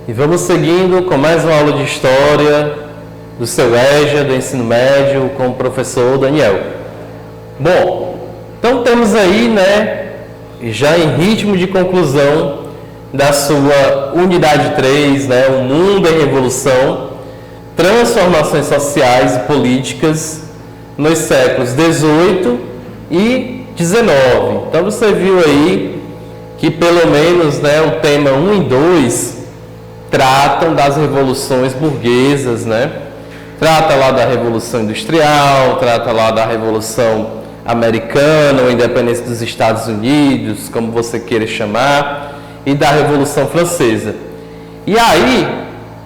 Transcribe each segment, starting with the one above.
E vamos seguindo com mais uma aula de História do seu EJA, do Ensino Médio, com o professor Daniel. Bom, então temos aí, já em ritmo de conclusão da sua unidade 3, o Mundo em Revolução, transformações sociais e políticas nos séculos 18 e 19. Então você viu aí que pelo menos o tema 1 e 2 tratam das revoluções burguesas, Trata lá da Revolução Industrial, trata lá da Revolução Americana, ou Independência dos Estados Unidos, como você queira chamar, e da Revolução Francesa. E aí,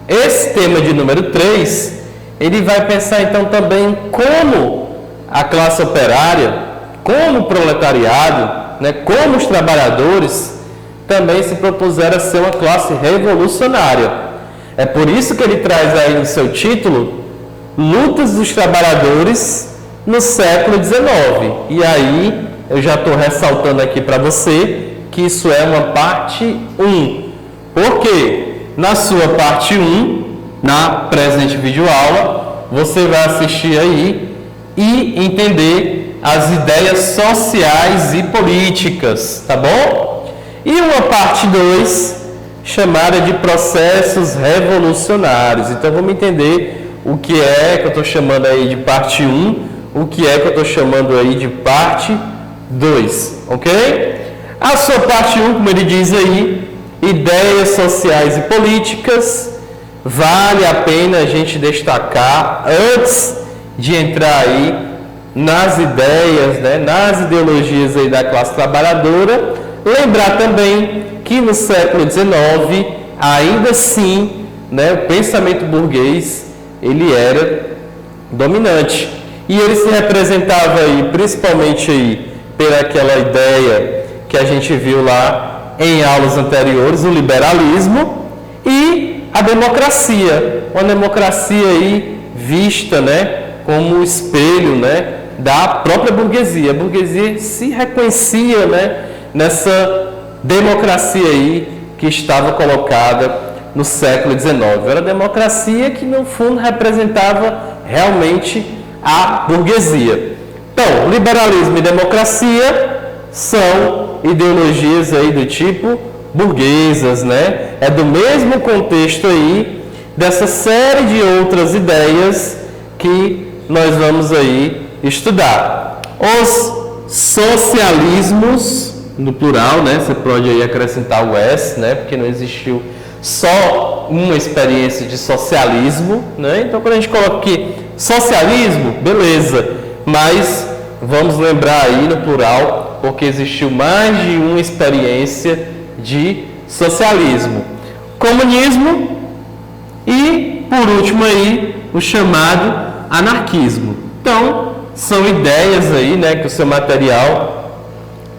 esse tema de número 3, ele vai pensar então também como a classe operária, como o proletariado, como os trabalhadores também se propuseram a ser uma classe revolucionária. É por isso que ele traz aí no seu título Lutas dos Trabalhadores no século XIX. E aí eu já estou ressaltando aqui para você que isso é uma parte 1. Porque na sua parte 1, na presente videoaula, você vai assistir aí e entender as ideias sociais e políticas, tá bom? E uma parte 2, chamada de processos revolucionários. Então vamos entender o que é que eu estou chamando aí de parte 1, o que é que eu estou chamando aí de parte 2, ok? A sua parte 1, como ele diz aí, ideias sociais e políticas, vale a pena a gente destacar, antes de entrar aí nas ideias, nas ideologias aí da classe trabalhadora, lembrar também que no século XIX, ainda assim, o pensamento burguês, ele era dominante. E ele se representava aí, principalmente aí, pelaquela ideia que a gente viu lá em aulas anteriores, o liberalismo e a democracia. Uma democracia aí vista, como espelho, da própria burguesia. A burguesia se reconhecia, nessa democracia aí que estava colocada no século XIX. Era a democracia que, no fundo, representava realmente a burguesia. Então, liberalismo e democracia são ideologias aí do tipo burguesas, É do mesmo contexto aí dessa série de outras ideias que nós vamos aí estudar. Os socialismos, no plural, você pode aí acrescentar o S, porque não existiu só uma experiência de socialismo, Então, quando a gente coloca aqui socialismo, beleza, mas vamos lembrar aí no plural, porque existiu mais de uma experiência de socialismo. Comunismo e, por último aí, o chamado anarquismo. Então, são ideias aí, que o seu material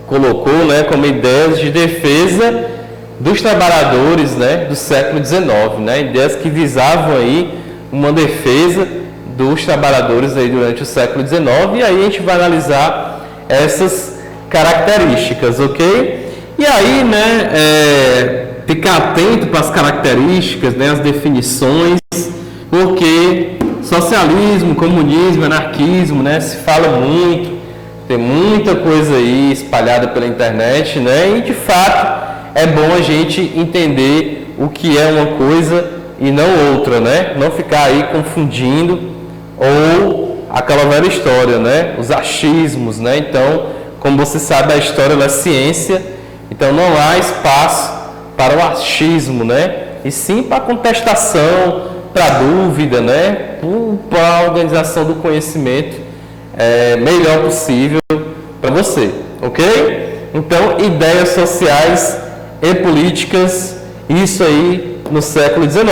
colocou, como ideias de defesa dos trabalhadores, do século XIX, ideias que visavam aí uma defesa dos trabalhadores aí durante o século XIX, e aí a gente vai analisar essas características, ok? E aí, ficar atento para as características, as definições, porque socialismo, comunismo, anarquismo, se fala muito, tem muita coisa aí espalhada pela internet, e de fato é bom a gente entender o que é uma coisa e não outra, não ficar aí confundindo, ou aquela velha história, os achismos, Então, como você sabe, a história é ciência, então não há espaço para o achismo, e sim para a contestação, para a dúvida, para a organização do conhecimento melhor possível para você, ok? Então, ideias sociais e políticas, isso aí no século XIX.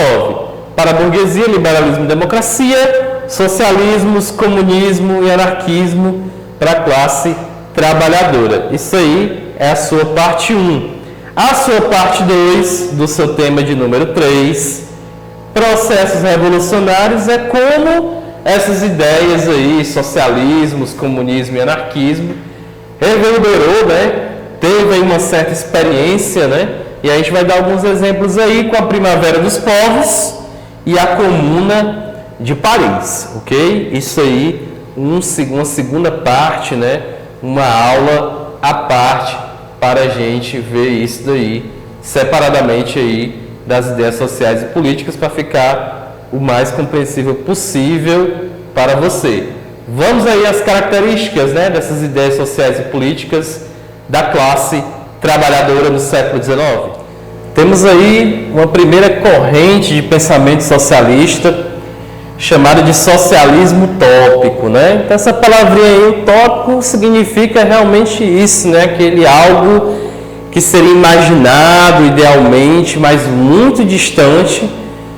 Para a burguesia, liberalismo e democracia, socialismos, comunismo e anarquismo para a classe trabalhadora. Isso aí é a sua parte 1. A sua parte 2 do seu tema de número 3, processos revolucionários, é como essas ideias aí, socialismos, comunismo e anarquismo, reverberou, teve aí uma certa experiência, E a gente vai dar alguns exemplos aí com a Primavera dos Povos e a Comuna de Paris, ok? Isso aí, uma segunda parte, né? Uma aula à parte para a gente ver isso daí separadamente aí das ideias sociais e políticas para ficar o mais compreensível possível para você. Vamos aí às características, né, dessas ideias sociais e políticas da classe trabalhadora no século XIX. Temos aí uma primeira corrente de pensamento socialista chamada de socialismo utópico, né? Então essa palavrinha aí, utópico, significa realmente isso, né? Aquele algo que seria imaginado idealmente, mas muito distante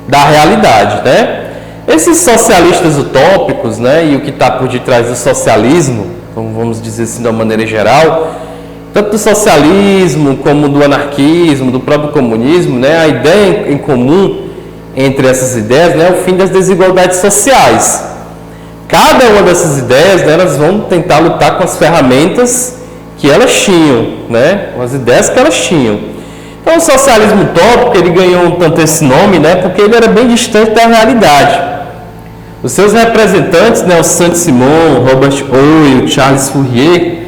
da realidade, né? Esses socialistas utópicos, né? E o que está por detrás do socialismo, vamos dizer assim de uma maneira geral, tanto do socialismo como do anarquismo, do próprio comunismo, né? A ideia em comum entre essas ideias, né, é o fim das desigualdades sociais. Cada uma dessas ideias, né, elas vão tentar lutar com as ferramentas que elas tinham, né, com as ideias que elas tinham. Então, o socialismo utópico, ele ganhou tanto esse nome, né, porque ele era bem distante da realidade. Os seus representantes, né, o Saint-Simon, Robert Owen, Charles Fourier,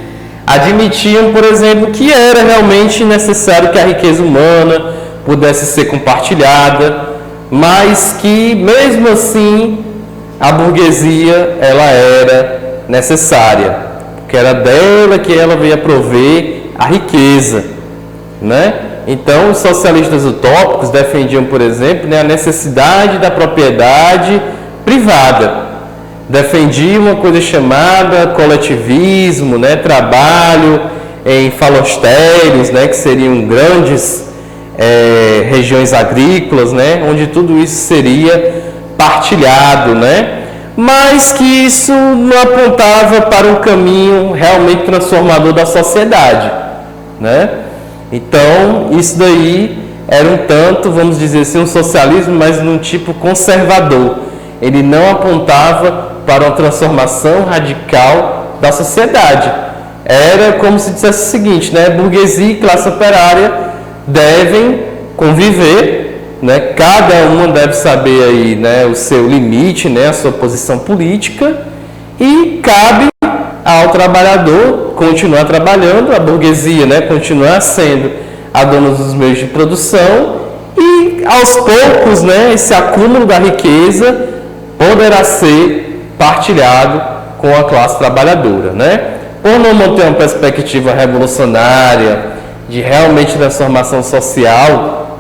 admitiam, por exemplo, que era realmente necessário que a riqueza humana pudesse ser compartilhada, mas que mesmo assim a burguesia ela era necessária, porque era dela que ela veio a prover a riqueza, né? Então os socialistas utópicos defendiam, por exemplo, né, a necessidade da propriedade privada, defendiam uma coisa chamada coletivismo, né, trabalho em falostérios, né, que seriam grandes regiões agrícolas, né, onde tudo isso seria partilhado, né, mas que isso não apontava para um caminho realmente transformador da sociedade, né? Então isso daí era um tanto, vamos dizer assim, um socialismo, mas num tipo conservador. Ele não apontava para uma transformação radical da sociedade. Era como se dissesse o seguinte, né, burguesia e classe operária devem conviver, né? Cada uma deve saber aí, né, o seu limite, né, a sua posição política, e cabe ao trabalhador continuar trabalhando, a burguesia, né, continuar sendo a dona dos meios de produção, e aos poucos, né, esse acúmulo da riqueza poderá ser partilhado com a classe trabalhadora, né? Por não manter uma perspectiva revolucionária de realmente transformação social,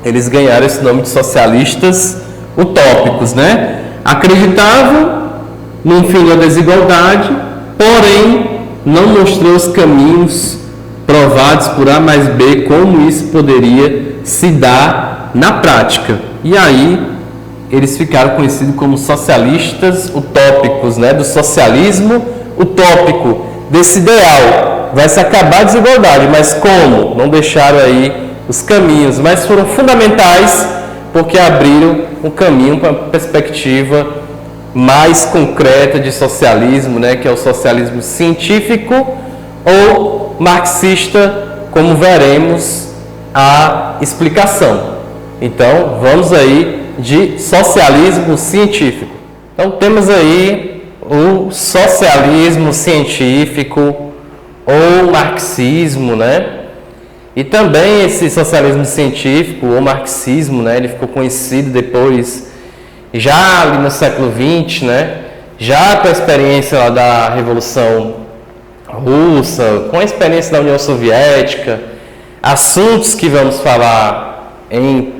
eles ganharam esse nome de socialistas utópicos, né? Acreditavam num fim da desigualdade, porém não mostrou os caminhos provados por A mais B como isso poderia se dar na prática. E aí eles ficaram conhecidos como socialistas utópicos, né? Do socialismo utópico, desse ideal. Vai se acabar a desigualdade, mas como? Não deixaram aí os caminhos, mas foram fundamentais porque abriram um caminho para uma perspectiva mais concreta de socialismo, né, que é o socialismo científico ou marxista, como veremos a explicação. Então, vamos aí de socialismo científico. Então, temos aí o socialismo científico ou marxismo, né? E também esse socialismo científico ou marxismo, né? Ele ficou conhecido depois, já ali no século XX, né? Já com a experiência lá da Revolução Russa, com a experiência da União Soviética, assuntos que vamos falar em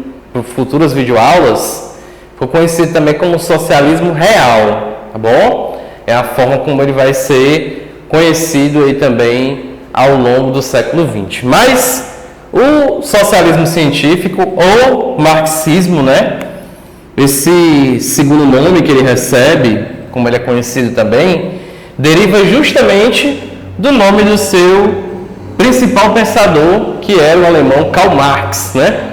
futuras videoaulas, ficou conhecido também como socialismo real, tá bom? É a forma como ele vai ser conhecido aí também ao longo do século XX. Mas o socialismo científico ou marxismo, né? Esse segundo nome que ele recebe, como ele é conhecido também, deriva justamente do nome do seu principal pensador, que era o alemão Karl Marx, né?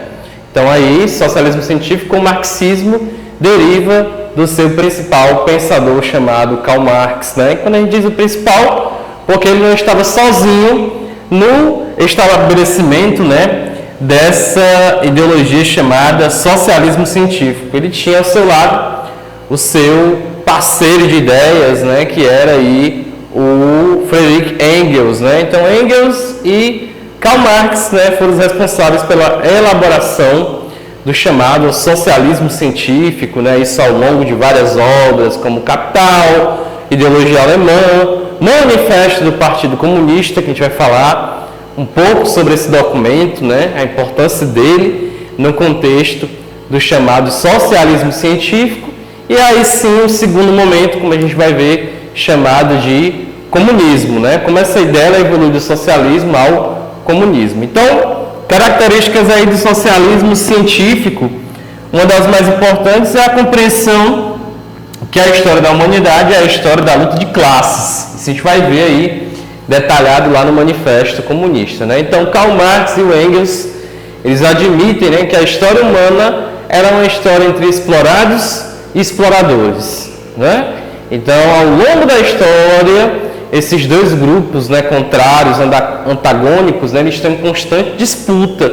Então aí, socialismo científico ou marxismo deriva do seu principal pensador chamado Karl Marx, né? E quando a gente diz o principal, porque ele não estava sozinho no estabelecimento, né, dessa ideologia chamada socialismo científico. Ele tinha ao seu lado o seu parceiro de ideias, né, que era aí o Friedrich Engels, né? Então Engels e Karl Marx, né, foram os responsáveis pela elaboração do chamado socialismo científico, né? Isso ao longo de várias obras, como Capital, Ideologia Alemã, Manifesto do Partido Comunista, que a gente vai falar um pouco sobre esse documento, né? A importância dele no contexto do chamado socialismo científico, e aí sim o segundo momento, como a gente vai ver, chamado de comunismo, né? Como essa ideia evolui do socialismo ao comunismo. Então, características aí do socialismo científico, uma das mais importantes é a compreensão que a história da humanidade é a história da luta de classes. Isso a gente vai ver aí detalhado lá no Manifesto Comunista, né? Então, Karl Marx e o Engels, eles admitem, né, que a história humana era uma história entre explorados e exploradores, né? Então, ao longo da história, esses dois grupos, né, contrários, antagônicos, né, eles estão em constante disputa,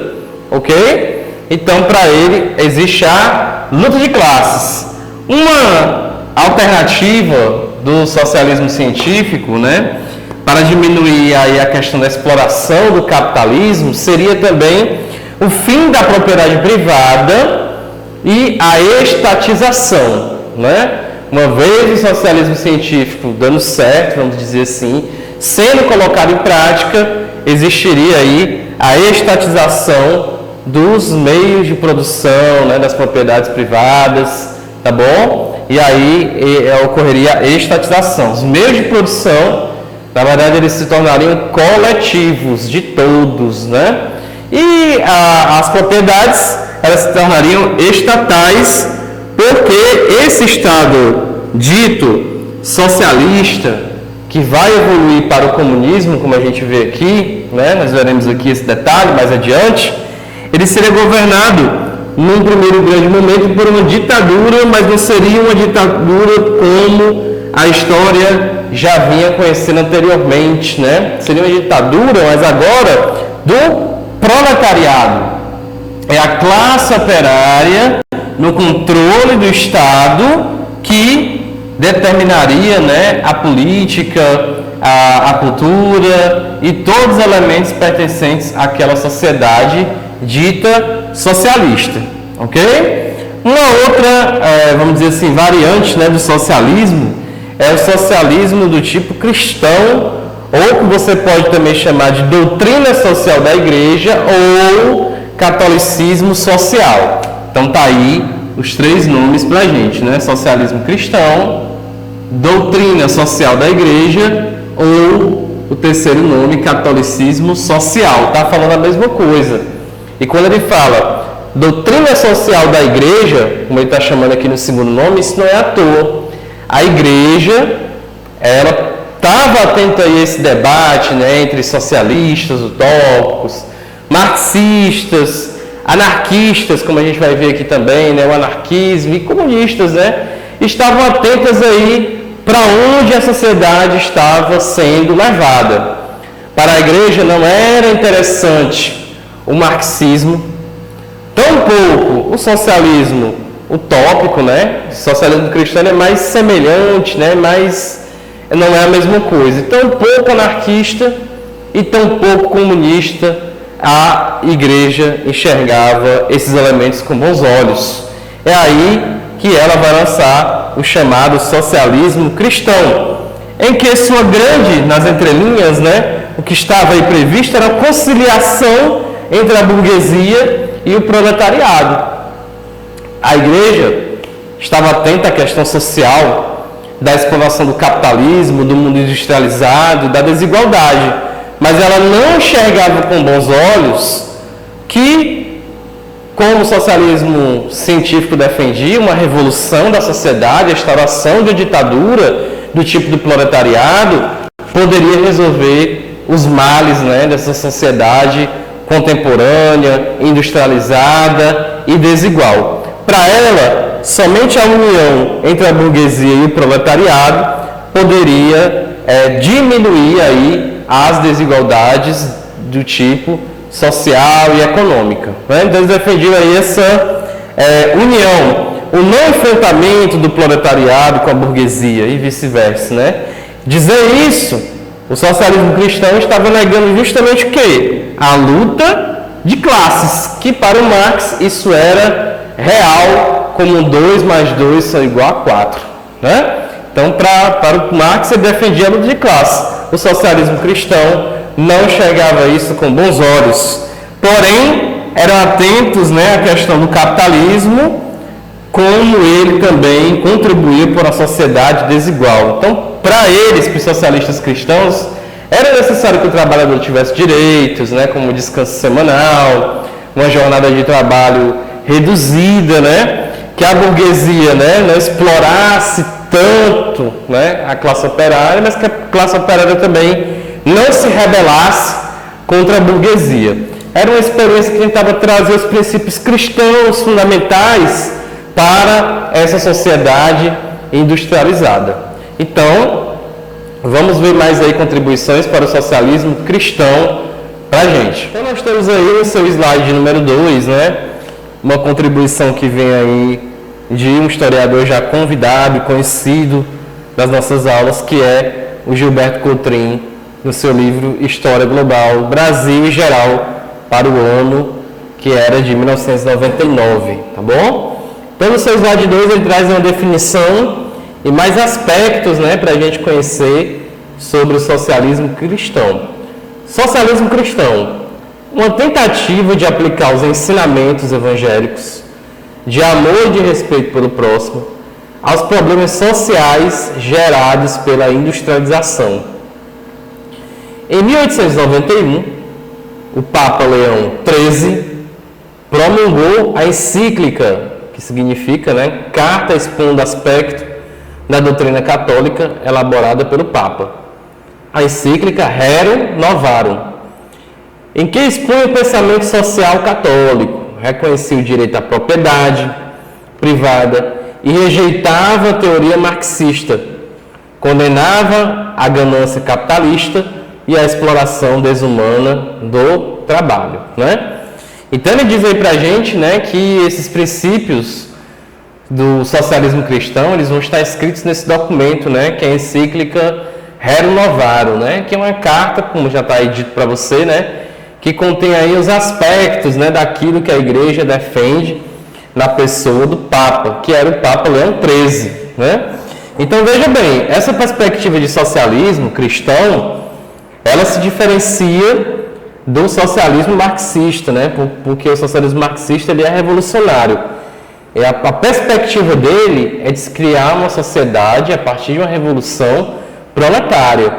ok? Então, para ele, existe a luta de classes. Uma alternativa do socialismo científico, né, para diminuir aí a questão da exploração do capitalismo, seria também o fim da propriedade privada e a estatização, né? Uma vez o socialismo científico dando certo, vamos dizer assim, sendo colocado em prática, existiria aí a estatização dos meios de produção, né, das propriedades privadas, tá bom? E aí ocorreria a estatização. Os meios de produção, na verdade, eles se tornariam coletivos de todos, né? E as propriedades, elas se tornariam estatais, porque esse Estado dito socialista, que vai evoluir para o comunismo, como a gente vê aqui, né? Nós veremos aqui esse detalhe mais adiante, ele seria governado num primeiro grande momento por uma ditadura, mas não seria uma ditadura como a história já vinha conhecendo anteriormente, né? Seria uma ditadura, mas agora do proletariado. É a classe operária no controle do Estado que determinaria, né, a política, a cultura e todos os elementos pertencentes àquela sociedade dita socialista, ok? Uma outra, vamos dizer assim, variante, né, do socialismo é o socialismo do tipo cristão, ou que você pode também chamar de doutrina social da igreja ou catolicismo social. Então tá aí os três nomes pra gente, né? Socialismo cristão, doutrina social da igreja ou o terceiro nome, catolicismo social. Tá falando a mesma coisa. E quando ele fala doutrina social da igreja, como ele está chamando aqui no segundo nome, isso não é à toa. A igreja, ela estava atenta a esse debate, né, entre socialistas, utópicos, marxistas, anarquistas, como a gente vai ver aqui também, né, o anarquismo, e comunistas, né, estavam atentas aí para onde a sociedade estava sendo levada. Para a igreja não era interessante o marxismo, tampouco o socialismo utópico, né? O socialismo cristão é mais semelhante, né? Mas não é a mesma coisa. Tampouco anarquista e tampouco comunista a igreja enxergava esses elementos com bons olhos. É aí que ela vai lançar o chamado socialismo cristão, em que sua grande, nas entrelinhas, né? O que estava aí previsto era a conciliação entre a burguesia e o proletariado. A igreja estava atenta à questão social, da exploração do capitalismo, do mundo industrializado, da desigualdade, mas ela não enxergava com bons olhos que, como o socialismo científico defendia, uma revolução da sociedade, a instauração de uma ditadura do tipo do proletariado, poderia resolver os males, né, dessa sociedade contemporânea, industrializada e desigual. Para ela, somente a união entre a burguesia e o proletariado poderia diminuir aí as desigualdades do tipo social e econômica. Né? Então eles defendiam aí essa união, o não enfrentamento do proletariado com a burguesia e vice-versa. Né? Dizer isso, o socialismo cristão estava negando justamente o quê? A luta de classes, que para o Marx isso era real, como 2 mais 2 são igual a 4. Né? Então, para o Marx, ele defendia a luta de classes. O socialismo cristão não enxergava isso com bons olhos. Porém, eram atentos, né, à questão do capitalismo, como ele também contribuía para a sociedade desigual. Então, para eles, para os socialistas cristãos, era necessário que o trabalhador tivesse direitos, né, como descanso semanal, uma jornada de trabalho reduzida, né, que a burguesia, né, não explorasse tanto, né, a classe operária, mas que a classe operária também não se rebelasse contra a burguesia. Era uma experiência que tentava trazer os princípios cristãos fundamentais para essa sociedade industrializada. Então, vamos ver mais aí contribuições para o socialismo cristão para a gente. Então, nós temos aí no seu slide número 2, né, uma contribuição que vem aí de um historiador já convidado e conhecido das nossas aulas, que é o Gilberto Coutrin, no seu livro História Global, Brasil e Geral, para o ano que era de 1999, tá bom? Então, no seu slide 2, ele traz uma definição e mais aspectos, né, para a gente conhecer sobre o socialismo cristão. Socialismo cristão, uma tentativa de aplicar os ensinamentos evangélicos de amor e de respeito pelo próximo aos problemas sociais gerados pela industrialização. Em 1891, o Papa Leão XIII promulgou a encíclica, que significa, né, Carta expondo aspecto da doutrina católica elaborada pelo Papa. A encíclica Rerum Novarum, em que expõe o pensamento social católico, reconhecia o direito à propriedade privada e rejeitava a teoria marxista, condenava a ganância capitalista e a exploração desumana do trabalho. Né? Então ele diz aí para a gente, né, que esses princípios do socialismo cristão, eles vão estar escritos nesse documento, né, que é a encíclica Rerum Novarum, né, que é uma carta, como já está aí dito para você, né, que contém aí os aspectos, né, daquilo que a igreja defende na pessoa do Papa, que era o Papa Leão XIII. Né? Então veja bem, essa perspectiva de socialismo cristão, ela se diferencia do socialismo marxista, né? Porque o socialismo marxista ele é revolucionário. A perspectiva dele é de se criar uma sociedade a partir de uma revolução proletária.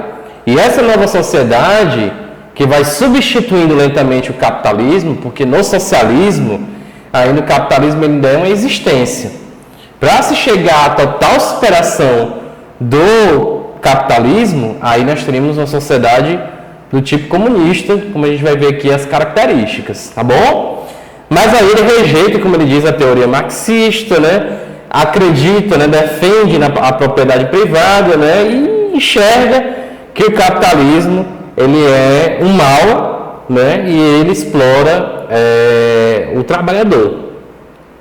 E essa nova sociedade, que vai substituindo lentamente o capitalismo, porque no socialismo, ainda o capitalismo ainda é uma existência. Para se chegar à total superação do capitalismo, aí nós teríamos uma sociedade do tipo comunista, como a gente vai ver aqui as características, tá bom? Mas aí ele rejeita, como ele diz, a teoria marxista, né? Acredita, né? Defende a propriedade privada, né? E enxerga que o capitalismo ele é um mal, né? E ele explora o trabalhador.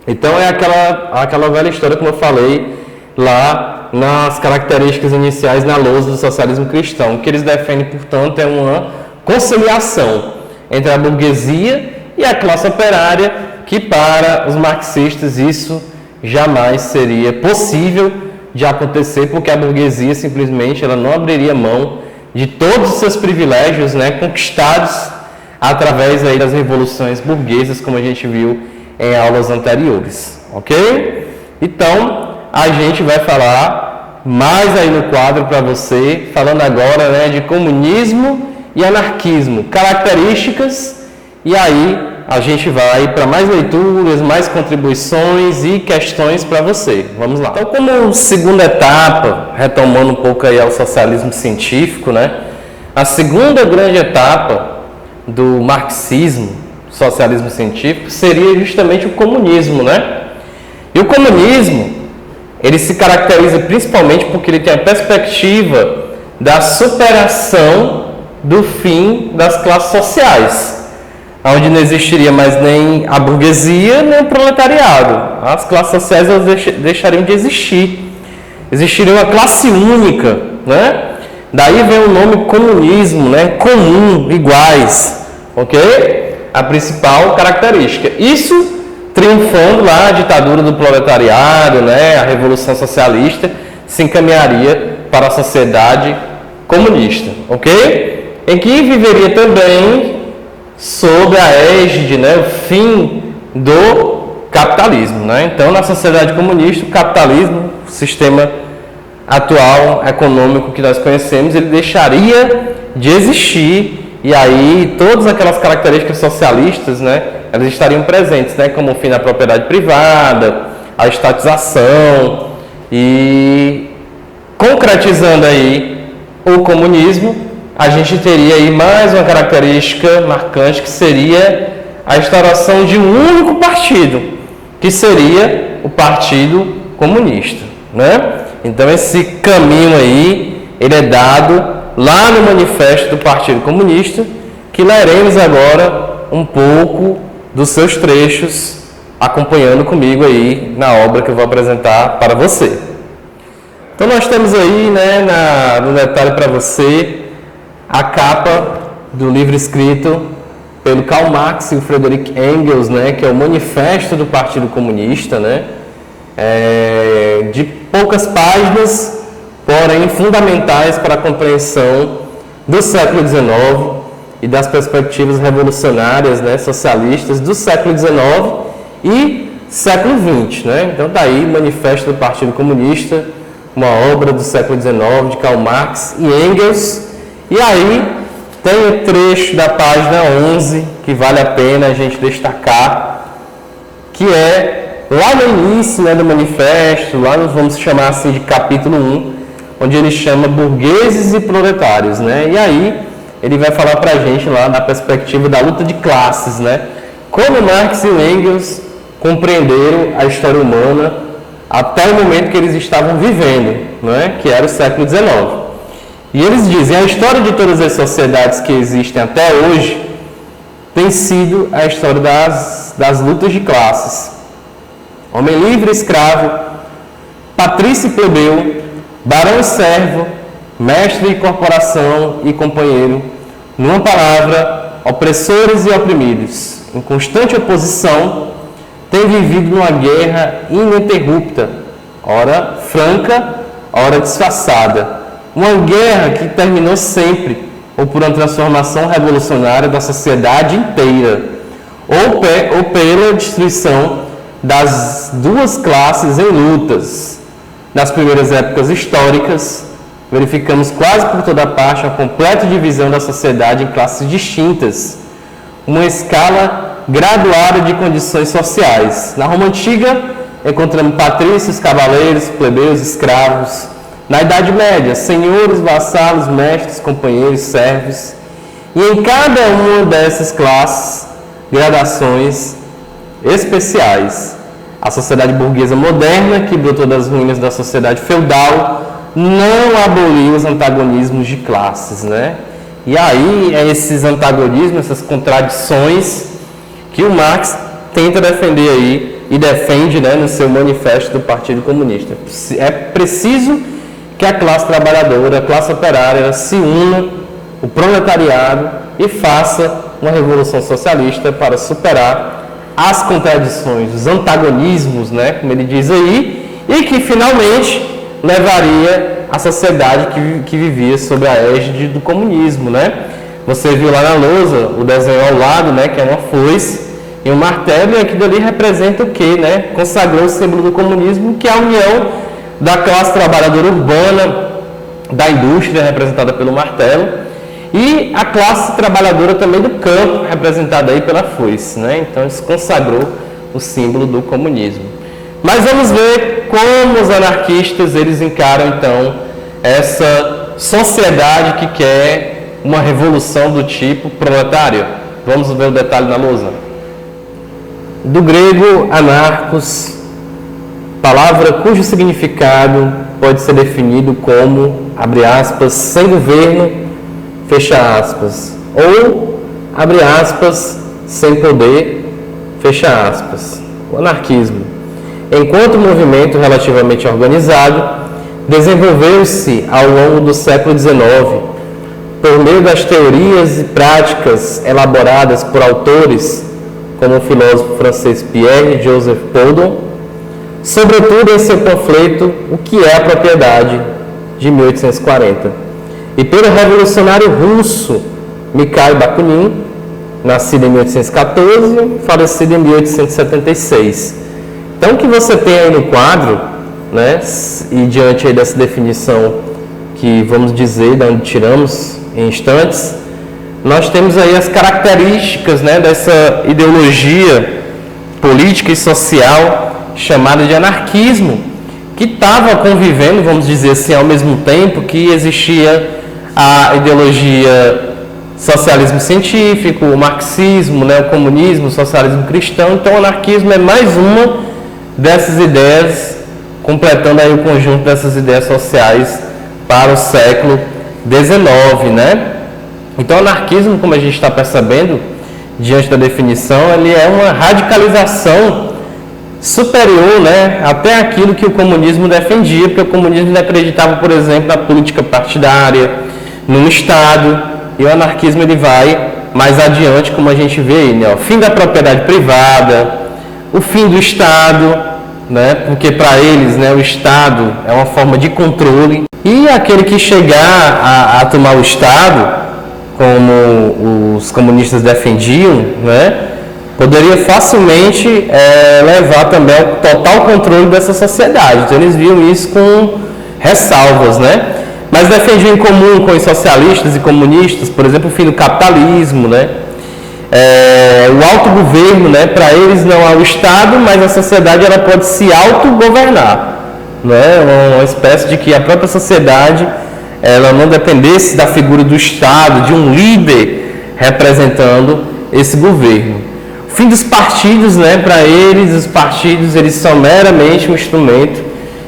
Então é aquela velha história, como eu falei lá nas características iniciais na lousa do socialismo cristão. O que eles defendem, portanto, é uma conciliação entre a burguesia e a classe operária, que para os marxistas isso jamais seria possível de acontecer, porque a burguesia simplesmente ela não abriria mão de todos os seus privilégios, né, conquistados através aí das revoluções burguesas, como a gente viu em aulas anteriores, ok? Então, a gente vai falar mais aí no quadro para você, falando agora, né, de comunismo e anarquismo, características, e aí a gente vai para mais leituras, mais contribuições e questões para você. Vamos lá. Então, como segunda etapa, retomando um pouco aí ao socialismo científico, né? A segunda grande etapa do marxismo, socialismo científico, seria justamente o comunismo, né? E o comunismo, ele se caracteriza principalmente porque ele tem a perspectiva da superação do fim das classes sociais. onde não existiria mais nem a burguesia, nem o proletariado. As classes sociais elas deixariam de existir. Existiria uma classe única, né? Daí vem o nome comunismo, né? Comum, iguais, ok? A principal característica. Isso triunfando lá a ditadura do proletariado, né? A Revolução Socialista se encaminharia para a sociedade comunista, ok? Em que viveria também sob a égide, né? O fim do capitalismo, né? Então, na sociedade comunista, o capitalismo, o sistema atual econômico que nós conhecemos, ele deixaria de existir, e aí todas aquelas características socialistas, né, elas estariam presentes, né, como o fim da propriedade privada, a estatização, e concretizando aí o comunismo, a gente teria aí mais uma característica marcante, que seria a instauração de um único partido, que seria o Partido Comunista, né? Então esse caminho aí, ele é dado lá no manifesto do Partido Comunista, que leremos agora um pouco dos seus trechos, acompanhando comigo aí na obra que eu vou apresentar para você. Então nós temos aí, né, no detalhe para você, a capa do livro escrito pelo Karl Marx e o Friedrich Engels, né, que é o Manifesto do Partido Comunista, né, de poucas páginas, porém fundamentais para a compreensão do século XIX e das perspectivas revolucionárias, né, socialistas do século XIX e século XX, né? Então daí o Manifesto do Partido Comunista, uma obra do século XIX de Karl Marx e Engels, e aí tem o trecho da página 11 que vale a pena a gente destacar, que é lá no início, né, do manifesto, lá nós vamos chamar assim de capítulo 1, onde ele chama burgueses e proletários, né? E aí ele vai falar para a gente lá da perspectiva da luta de classes, né? Como Marx e Engels compreenderam a história humana até o momento que eles estavam vivendo, né? Que era o século XIX. E eles dizem, a história de todas as sociedades que existem até hoje tem sido a história das lutas de classes. Homem livre e escravo, patrício e plebeu, barão e servo, mestre e corporação e companheiro, numa palavra, opressores e oprimidos, em constante oposição, têm vivido numa guerra ininterrupta, ora franca, ora disfarçada. Uma guerra que terminou sempre, ou por uma transformação revolucionária da sociedade inteira, ou pela destruição das duas classes em lutas. Nas primeiras épocas históricas, verificamos quase por toda parte a completa divisão da sociedade em classes distintas, uma escala graduada de condições sociais. Na Roma Antiga, encontramos patrícios, cavaleiros, plebeus, escravos. Na Idade Média, senhores, vassalos, mestres, companheiros, servos. E em cada uma dessas classes, gradações especiais. A sociedade burguesa moderna, que brotou das ruínas da sociedade feudal, não aboliu os antagonismos de classes, né? E aí é esses antagonismos, essas contradições que o Marx tenta defender aí e defende, né, no seu manifesto do Partido Comunista. É preciso que a classe trabalhadora, a classe operária se una, o proletariado, e faça uma revolução socialista para superar as contradições, os antagonismos, né, como ele diz aí, e que finalmente levaria a sociedade que vivia sob a égide do comunismo, né? Você viu lá na lousa o desenho ao lado, né, que é uma foice e um martelo, e aquilo ali representa o quê, né? Consagrou o símbolo do comunismo, que é a união da classe trabalhadora urbana, da indústria, representada pelo martelo, e a classe trabalhadora também do campo, representada aí pela foice, né? Então isso consagrou o símbolo do comunismo. Mas vamos ver como os anarquistas eles encaram então essa sociedade que quer uma revolução do tipo proletário. Vamos ver o detalhe na lousa. Do grego anarcos, palavra cujo significado pode ser definido como, abre aspas, sem governo, fecha aspas, ou, abre aspas, sem poder, fecha aspas. O anarquismo, enquanto movimento relativamente organizado, desenvolveu-se ao longo do século XIX por meio das teorias e práticas elaboradas por autores como o filósofo francês Pierre-Joseph Proudhon, sobretudo em seu panfleto O que é a Propriedade, de 1840, e pelo revolucionário russo Mikhail Bakunin, nascido em 1814, falecido em 1876. Então, o que você tem aí no quadro, né, e diante aí dessa definição que vamos dizer, de onde tiramos em instantes, nós temos aí as características, né, dessa ideologia política e social chamada de anarquismo, que estava convivendo, vamos dizer assim, ao mesmo tempo que existia a ideologia socialismo científico, o marxismo, né, o comunismo, o socialismo cristão. Então o anarquismo é mais uma dessas ideias, completando aí o conjunto dessas ideias sociais para o século XIX, né? Então o anarquismo, como a gente está percebendo, diante da definição, ele é uma radicalização superior, né, até aquilo que o comunismo defendia, porque o comunismo acreditava, por exemplo, na política partidária, no Estado, e o anarquismo ele vai mais adiante, como a gente vê aí, né, o fim da propriedade privada, o fim do Estado, né, porque para eles, né, o Estado é uma forma de controle, e aquele que chegar a tomar o Estado, como os comunistas defendiam, né, poderia facilmente levar também ao total controle dessa sociedade. Então eles viam isso com ressalvas, né? Mas defendiam em comum com os socialistas e comunistas, por exemplo, o fim do capitalismo, né? O autogoverno, né? Para eles não há o Estado, mas a sociedade ela pode se autogovernar, né? Uma espécie de que a própria sociedade ela não dependesse da figura do Estado, de um líder representando esse governo. O fim dos partidos, né? Para eles, os partidos eles são meramente um instrumento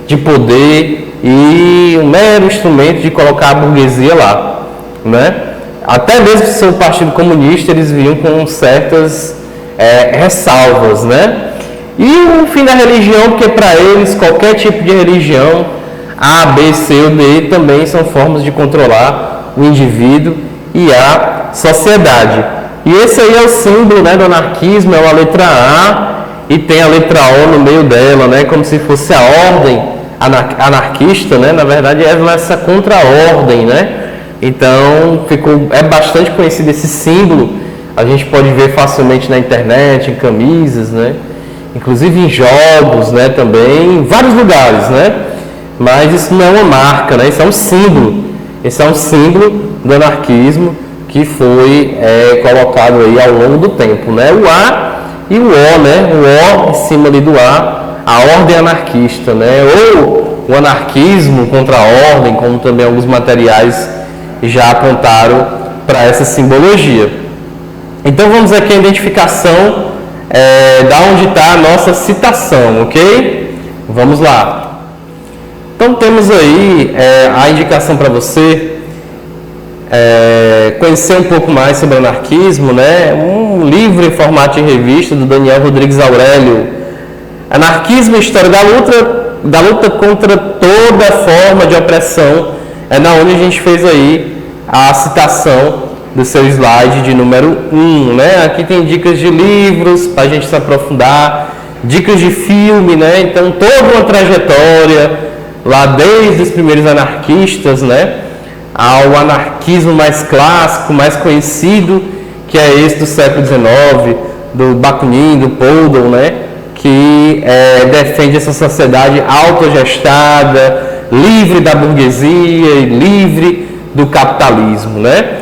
de poder e um mero instrumento de colocar a burguesia lá, né? Até mesmo se o Partido Comunista, eles vinham com certas ressalvas, né? E o fim da religião, porque para eles qualquer tipo de religião, A, B, C ou D, também são formas de controlar o indivíduo e a sociedade. E esse aí é o símbolo, né, do anarquismo, é uma letra A e tem a letra O no meio dela, né, como se fosse a ordem anarquista, né, na verdade é essa contra-ordem, né. Então é bastante conhecido esse símbolo, a gente pode ver facilmente na internet, em camisas, né, inclusive em jogos, né, também, em vários lugares, né. Mas isso não é uma marca, né? Isso é um símbolo. Esse é um símbolo do anarquismo que foi colocado aí ao longo do tempo, né? O A e o O, né? O O em cima ali do a ordem anarquista, né? Ou o anarquismo contra a ordem, como também alguns materiais já apontaram para essa simbologia. Então vamos aqui à identificação da onde está a nossa citação, ok? Vamos lá. Então temos aí a indicação para você conhecer um pouco mais sobre o anarquismo, né? Um livro em formato de revista do Daniel Rodrigues Aurélio, Anarquismo e História da luta contra toda forma de opressão, na onde a gente fez aí a citação do seu slide de número 1, né? Aqui tem dicas de livros para a gente se aprofundar, dicas de filme, né? Então toda uma trajetória lá desde os primeiros anarquistas, né, ao anarquismo mais clássico, mais conhecido, que é esse do século XIX, do Bakunin, do Proudhon, né, que defende essa sociedade autogestada, livre da burguesia e livre do capitalismo, né.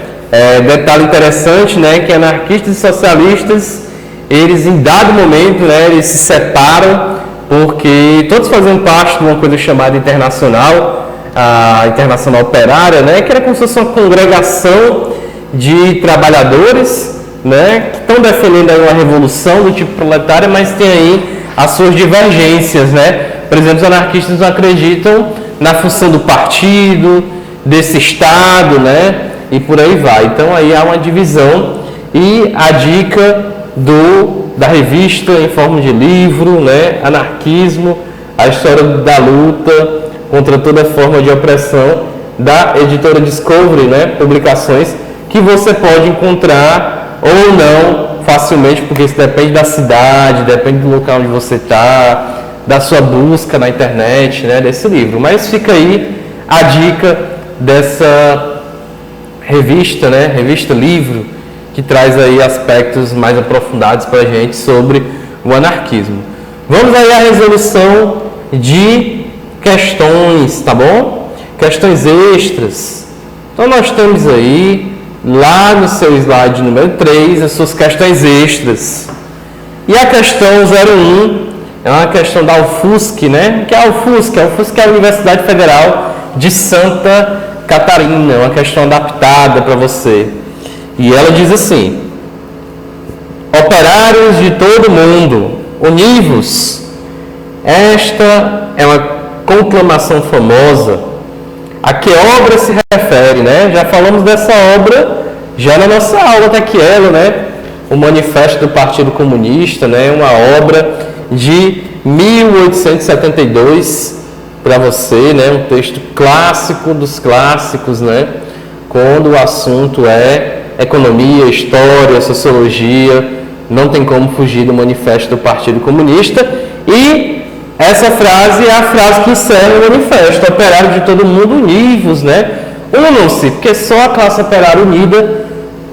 Detalhe interessante, né, que anarquistas e socialistas, eles em dado momento, né, eles se separam, porque todos faziam parte de uma coisa chamada Internacional, a Internacional Operária, né, que era como se fosse uma congregação de trabalhadores, né, que estão defendendo aí uma revolução do tipo proletária, mas tem aí as suas divergências, né. Por exemplo, os anarquistas não acreditam na função do partido, desse Estado, né, e por aí vai. Então aí há uma divisão e a dica da revista em forma de livro, né? Anarquismo, a história da luta contra toda forma de opressão, da editora Discovery, né? Publicações que você pode encontrar ou não facilmente, porque isso depende da cidade, depende do local onde você está, da sua busca na internet, né? Desse livro. Mas fica aí a dica dessa revista, né? Revista Livro, que traz aí aspectos mais aprofundados para a gente sobre o anarquismo. Vamos aí à resolução de questões, tá bom? Questões extras. Então nós temos aí, lá no seu slide número 3, as suas questões extras. E a questão 01 é uma questão da UFUSC, né? O que é a UFUSC? A UFUSC é a Universidade Federal de Santa Catarina, uma questão adaptada para você. E ela diz assim: operários de todo mundo, univos. Esta é uma conclamação famosa. A que obra se refere, né? Já falamos dessa obra já na nossa aula Taquielo, né? O Manifesto do Partido Comunista, né? Uma obra de 1872 para você, né? Um texto clássico dos clássicos, né? Quando o assunto é economia, história, sociologia, não tem como fugir do Manifesto do Partido Comunista. E essa frase é a frase que encerra o manifesto: operário de todo mundo, univos, né? Unam-se, porque só a classe operária unida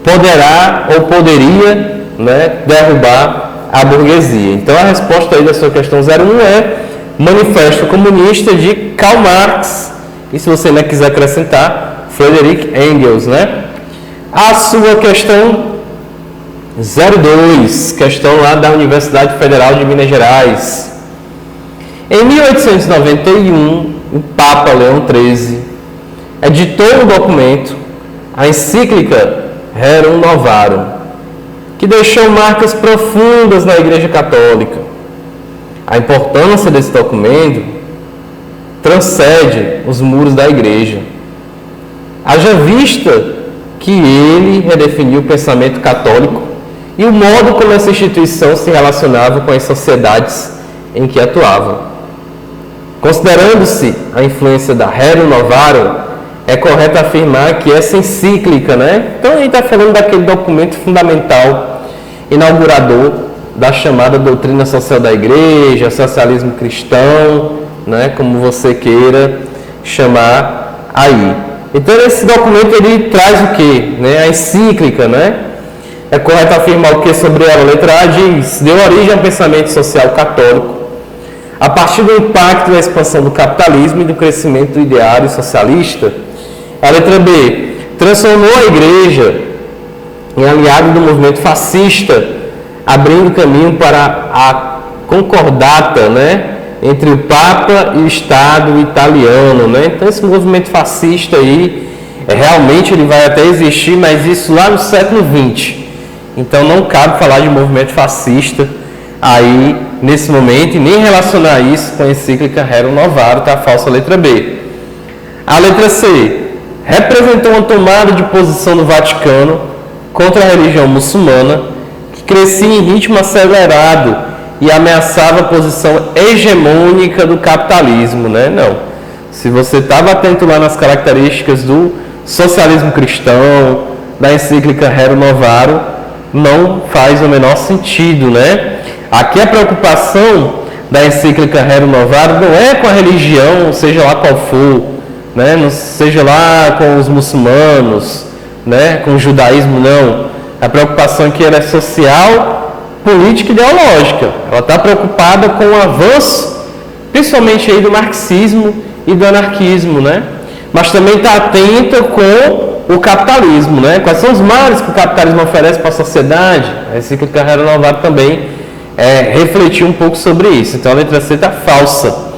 poderá ou poderia, né, derrubar a burguesia. Então a resposta aí da sua questão 01 é Manifesto Comunista de Karl Marx, e se você ainda quiser acrescentar, Friedrich Engels, né? A sua questão 02, questão lá da Universidade Federal de Minas Gerais. Em 1891, o Papa Leão XIII editou um documento, a encíclica Rerum Novarum, que deixou marcas profundas na Igreja Católica. A importância desse documento transcende os muros da Igreja. Haja vista que ele redefiniu o pensamento católico e o modo como essa instituição se relacionava com as sociedades em que atuava. Considerando-se a influência da Rerum Novarum, é correto afirmar que essa encíclica, né? Então a gente está falando daquele documento fundamental, inaugurador da chamada doutrina social da Igreja, socialismo cristão, né? Como você queira chamar aí. Então esse documento ele traz o quê? Né? A encíclica, né? É correto afirmar o que sobre ela? A letra A diz: deu origem a um pensamento social católico a partir do impacto da expansão do capitalismo e do crescimento do ideário socialista. A letra B: transformou a Igreja em aliado do movimento fascista, abrindo caminho para a concordata, né, entre o Papa e o Estado italiano, né? Então esse movimento fascista aí, realmente ele vai até existir, mas isso lá no século XX. Então não cabe falar de movimento fascista aí nesse momento e nem relacionar isso com a encíclica Rerum Novarum, tá? Falsa letra B. A letra C: representou uma tomada de posição do Vaticano contra a religião muçulmana, que crescia em ritmo acelerado e ameaçava a posição hegemônica do capitalismo, né? Não. Se você estava atento lá nas características do socialismo cristão, da encíclica Rerum Novarum, não faz o menor sentido, né? Aqui a preocupação da encíclica Rerum Novarum não é com a religião, seja lá qual for, né? Não seja lá com os muçulmanos, né? Com o judaísmo, não. A preocupação aqui é social, política e ideológica. Ela está preocupada com o avanço, principalmente aí do marxismo e do anarquismo, né? Mas também está atenta com o capitalismo, né? Quais são os males que o capitalismo oferece para a sociedade? A encíclica Rerum Novarum também refletiu um pouco sobre isso. Então a letra C está falsa.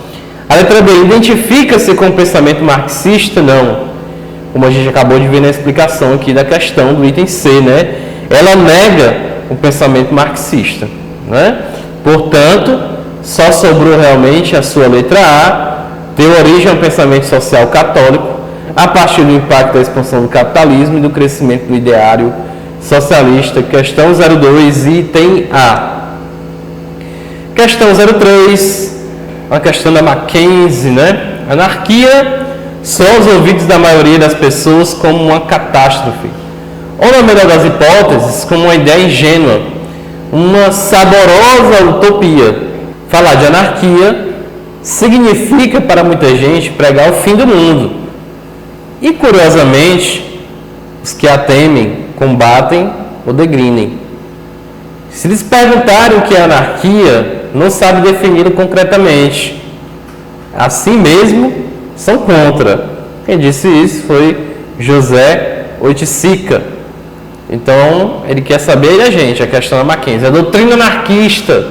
A letra B: identifica-se com o pensamento marxista? Não. Como a gente acabou de ver na explicação aqui da questão do item C, né? Ela nega o pensamento marxista, né? Portanto, só sobrou realmente a sua letra A: deu origem ao pensamento social católico a partir do impacto da expansão do capitalismo e do crescimento do ideário socialista, questão 02, item A. Questão 03, uma questão da Mackenzie, né? Anarquia só aos ouvidos da maioria das pessoas como uma catástrofe, ou na melhor das hipóteses, como uma ideia ingênua, uma saborosa utopia. Falar de anarquia significa para muita gente pregar o fim do mundo. E curiosamente, os que a temem combatem ou degrinem. Se lhes perguntarem o que é anarquia, não sabem defini-lo concretamente. Assim mesmo, são contra. Quem disse isso foi José Oiticica. Então, ele quer saber da gente, a questão da Mackenzie. A doutrina anarquista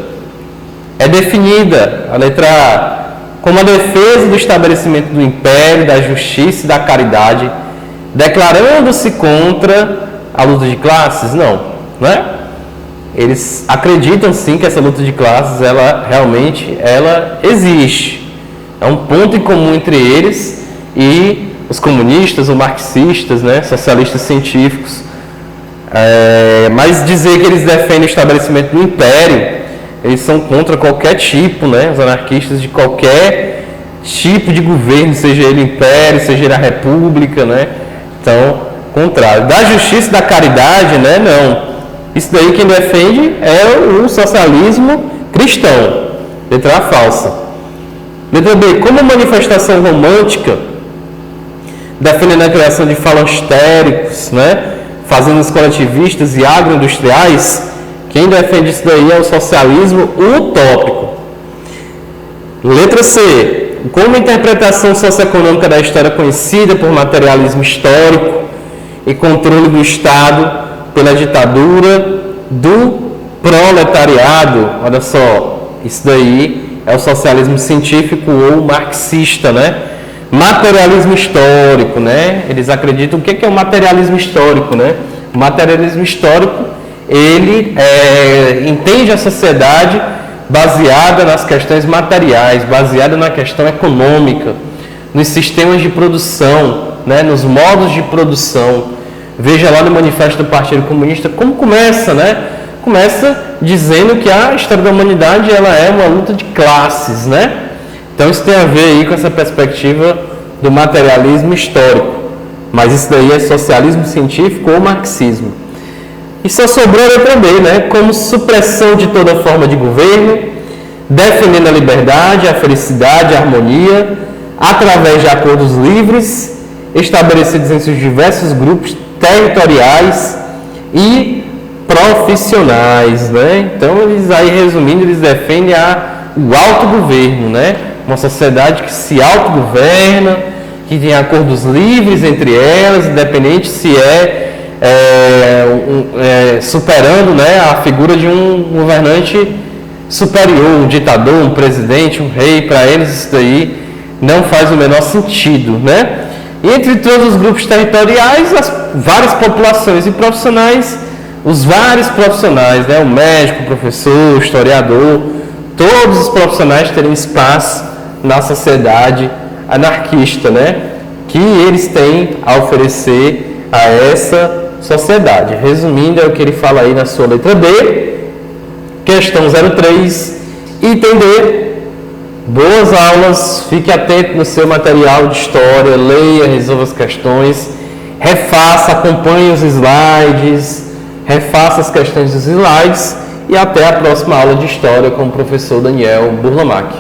é definida, a letra A, como a defesa do estabelecimento do império, da justiça e da caridade, declarando-se contra a luta de classes? Não, né? Eles acreditam sim que essa luta de classes, ela realmente existe. É um ponto em comum entre eles e os comunistas ou marxistas, né, socialistas científicos. Mas dizer que eles defendem o estabelecimento do império, eles são contra qualquer tipo, né, os anarquistas, de qualquer tipo de governo, seja ele império, seja ele a república, né? Então, contrário. Da justiça e da caridade, né, não. Isso daí quem defende é o socialismo cristão. Letra A falsa. Letra B, como manifestação romântica, defendendo a criação de falostéricos, né, fazendas coletivistas e agroindustriais, quem defende isso daí é o socialismo utópico. Letra C, como interpretação socioeconômica da história conhecida por materialismo histórico e controle do Estado pela ditadura do proletariado. Olha só, isso daí é o socialismo científico ou marxista, né? Materialismo histórico, né? Eles acreditam, o que é o materialismo histórico, né? O materialismo histórico, ele entende a sociedade baseada nas questões materiais, baseada na questão econômica, nos sistemas de produção, né? Nos modos de produção. Veja lá no Manifesto do Partido Comunista como começa, né? Começa dizendo que a história da humanidade ela é uma luta de classes, né? Então isso tem a ver aí com essa perspectiva do materialismo histórico. Mas isso daí é socialismo científico ou marxismo. E só sobrou a letra B, né? Como supressão de toda forma de governo, defendendo a liberdade, a felicidade, a harmonia, através de acordos livres, estabelecidos entre os diversos grupos territoriais e profissionais, né? Então, eles aí, resumindo, eles defendem o autogoverno, né? Uma sociedade que se autogoverna, que tem acordos livres entre elas, independente se superando, né, a figura de um governante superior, um ditador, um presidente, um rei. Para eles isso daí não faz o menor sentido, né? E entre todos os grupos territoriais, as várias populações e profissionais, os vários profissionais, né, o médico, o professor, o historiador, todos os profissionais terem espaço na sociedade anarquista, né, que eles têm a oferecer a essa sociedade. Resumindo, é o que ele fala aí na sua letra B, questão 03, item D. Boas aulas, fique atento no seu material de história, leia, resolva as questões, refaça, acompanhe os slides, refaça as questões dos slides e até a próxima aula de história com o professor Daniel Burlamac.